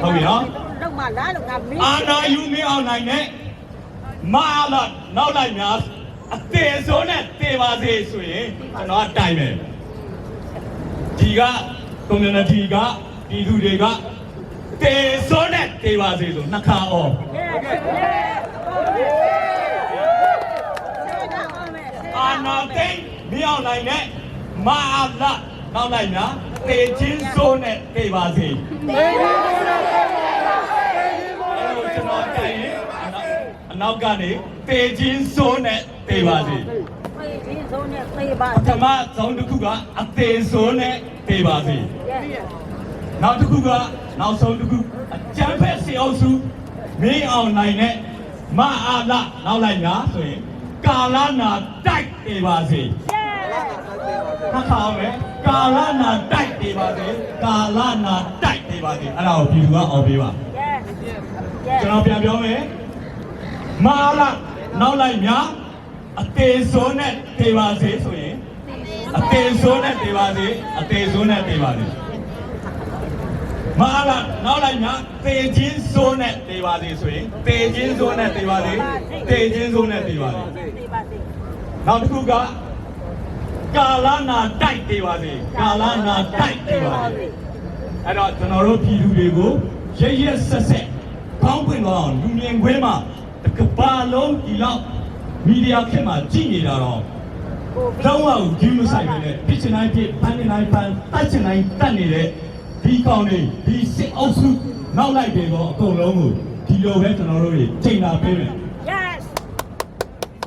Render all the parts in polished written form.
ဟုတ်ပြီနော် တော့မှလားလို့ငါမင်း အာနာယူမင်းအောင်နိုင်နဲ့မာလာနောက်လိုက်များအသေးဆုံးနဲ့တေပါစေဆိုရင်ကျွန်တော်တိုင်မယ်ဒီက community ကပြည်သူတွေကတေဆုံးနဲ့တေပါစေဆိုနှစ်ခါအော်အာနာသိမင်းအောင်နိုင်နဲ့မာလာနောက်လိုက်များတေချင်းစိုးနဲ့တေပါစေကျွန်တော်တိုင်ရင်အနောက်ကနေတေချင်းစိုးနဲ့တေပါစေဒီဆုံးနဲ့သေပါ ပထမဆုံးတစ်ခုကအသေးဆုံးနဲ့တေပါစေနောက်တစ်ခုကနောက်ဆုံးတစ်ခုအကျန်းဖက်စီအောင်စုမင်းအောင်နိုင်နဲ့မအားလနောက်လိုက်များဆိုရင်ကာလနာတိုက်တေပါစေဟုတ်ပါမယ်ကာလနာတိုက်တေပါစေကာလနာတိုက်တေပါစေအဲ့ဒါကိုပြည်သူကအောင်ပေးပါကျွန်တော်ပြန်ပြောမယ်မအားလနောက်လိုက်များအသေးဆုံးနဲ့တေပါစေဆိုရင်အသေးဆုံးနဲ့တေပါစေအသေးဆုံးနဲ့တေပါစေမအားလားနောက်လိုက်များတေချင်းစိုးနဲ့တေပါစေဆိုရင်တေချင်းစိုးနဲ့တေပါစေတေချင်းစိုးနဲ့တေပါစေနောက်တစ်ခုကကာလနာတိုက်တေပါစေကာလနာတိုက်တေပါစေအဲ့တော့ကျွန်တော်တို့ပြည်သူတွေကိုရရက်ဆက်ဆက်ကောင်းပွင့်သွားအောင်လူမြင်ခွင့်မှာတစ်ကမ္ဘာလုံးဒီလောက်မီဒီယာခေတ်မှာကြည့်နေတာတော့တော့အောင်ဒီမဆိုင်ပဲနဲ့ပြစ်ချင်တိုင်းပြစ်ဖန်နေတိုင်းဖန်တိုက်ချင်တိုင်းတက်နေတဲ့ဒီကောင်တွေဒီစစ်အုပ်စုနောက်လိုက်တွေတော့အကုန်လုံးကိုဒီလိုပဲကျွန်တော်တို့တွေချိန်တာပေးမယ် Yes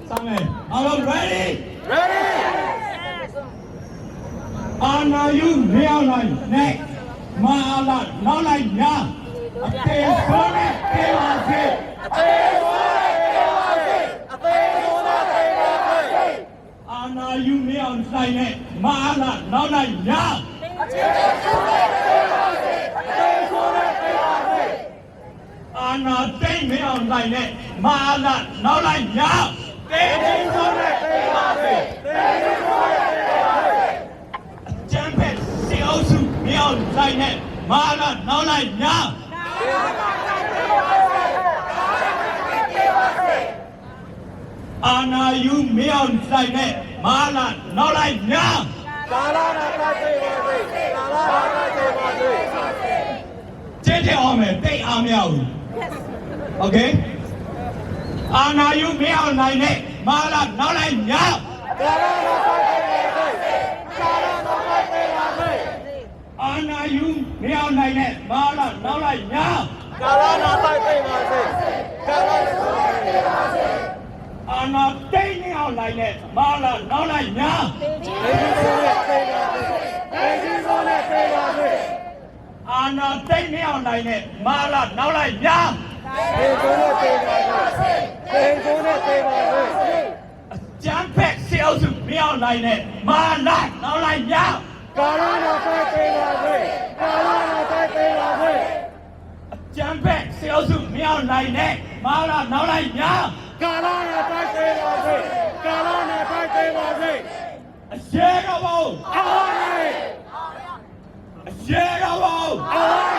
စမ်းမယ်အားလုံး ready အာနာယူမင်းအောင်နိုင်နဲ့မအားလားနောက်လိုက်ညာအသေးဆုံးနဲ့တေပါစေအသေးဆုံးနဲ့တေပါစေအသေးဆုံးနဲ့တေပါစေအာနာယူမင်းအောင်နိုင်နဲ့မအားလားနောက်လိုက်ညာအသေးဆုံးနဲ့တေပါစေအသေးဆုံးနဲ့တေပါစေအာနာသိမ့်မင်းအောင်နိုင်နဲ့မအားလားနောက်လိုက်ညာတေချင်းဆုံးနဲ့တေပါစေတေချင်းဆုံးနဲ့တေပါစေကျမ်းဖက်စီအုပ်စုမင်းအောင်နိုင်နဲ့မအားလားနောက်လိုက်ညာအာနာယူမင်းအောင်ဆိုင်နဲ့မာလာနောက်လိုက်ညာကာလာနာတိုက်ပါစေကာလာနာတိုက်ပါစေကျင်းတဲ့အောင်မယ်တိတ်အားမရဘူးโอเคအာနာယူမင်းအောင်နိုင်နဲ့မာလာနောက်လိုက်ညာကာလာနာတိုက်ပါစေကာလာနာတိုက်ပါစေအာနာယူမင်းအောင်နိုင်နဲ့မာလာနောက်လိုက်ညာကာလာနာတိုက်ပါစေကာလာနာတိုက်ပါစေအာနာတိတ်နေအောင်လိုက်နဲ့မာလာနောက်လိုက်ညာတေကြီးစိုးနဲ့တေပါစေတေကြီးစိုးနဲ့တေပါစေအာနာတိတ်နေအောင်လိုက်နဲ့မာလာနောက်လိုက်ညာတေစိုးနဲ့တေပါစေတေစိုးနဲ့တေပါစေအကျန်းဖက်စေအောင်စုမင်းအောင်လိုက်နဲ့မာလာနောက်လိုက်ညာကာလာနာတိုက်ပါစေကာလာနာတိုက်ပါစေကျမ်းဖက်စေအုပ်စုမင်းအောင်နိုင်နဲ့မာလာနောက်လိုက်ညာကာလာနဲ့တိုက်ပေးပါစေကာလာနဲ့တိုက်ပေးပါစေအရှဲကဘောအားရအရှဲကဘောအား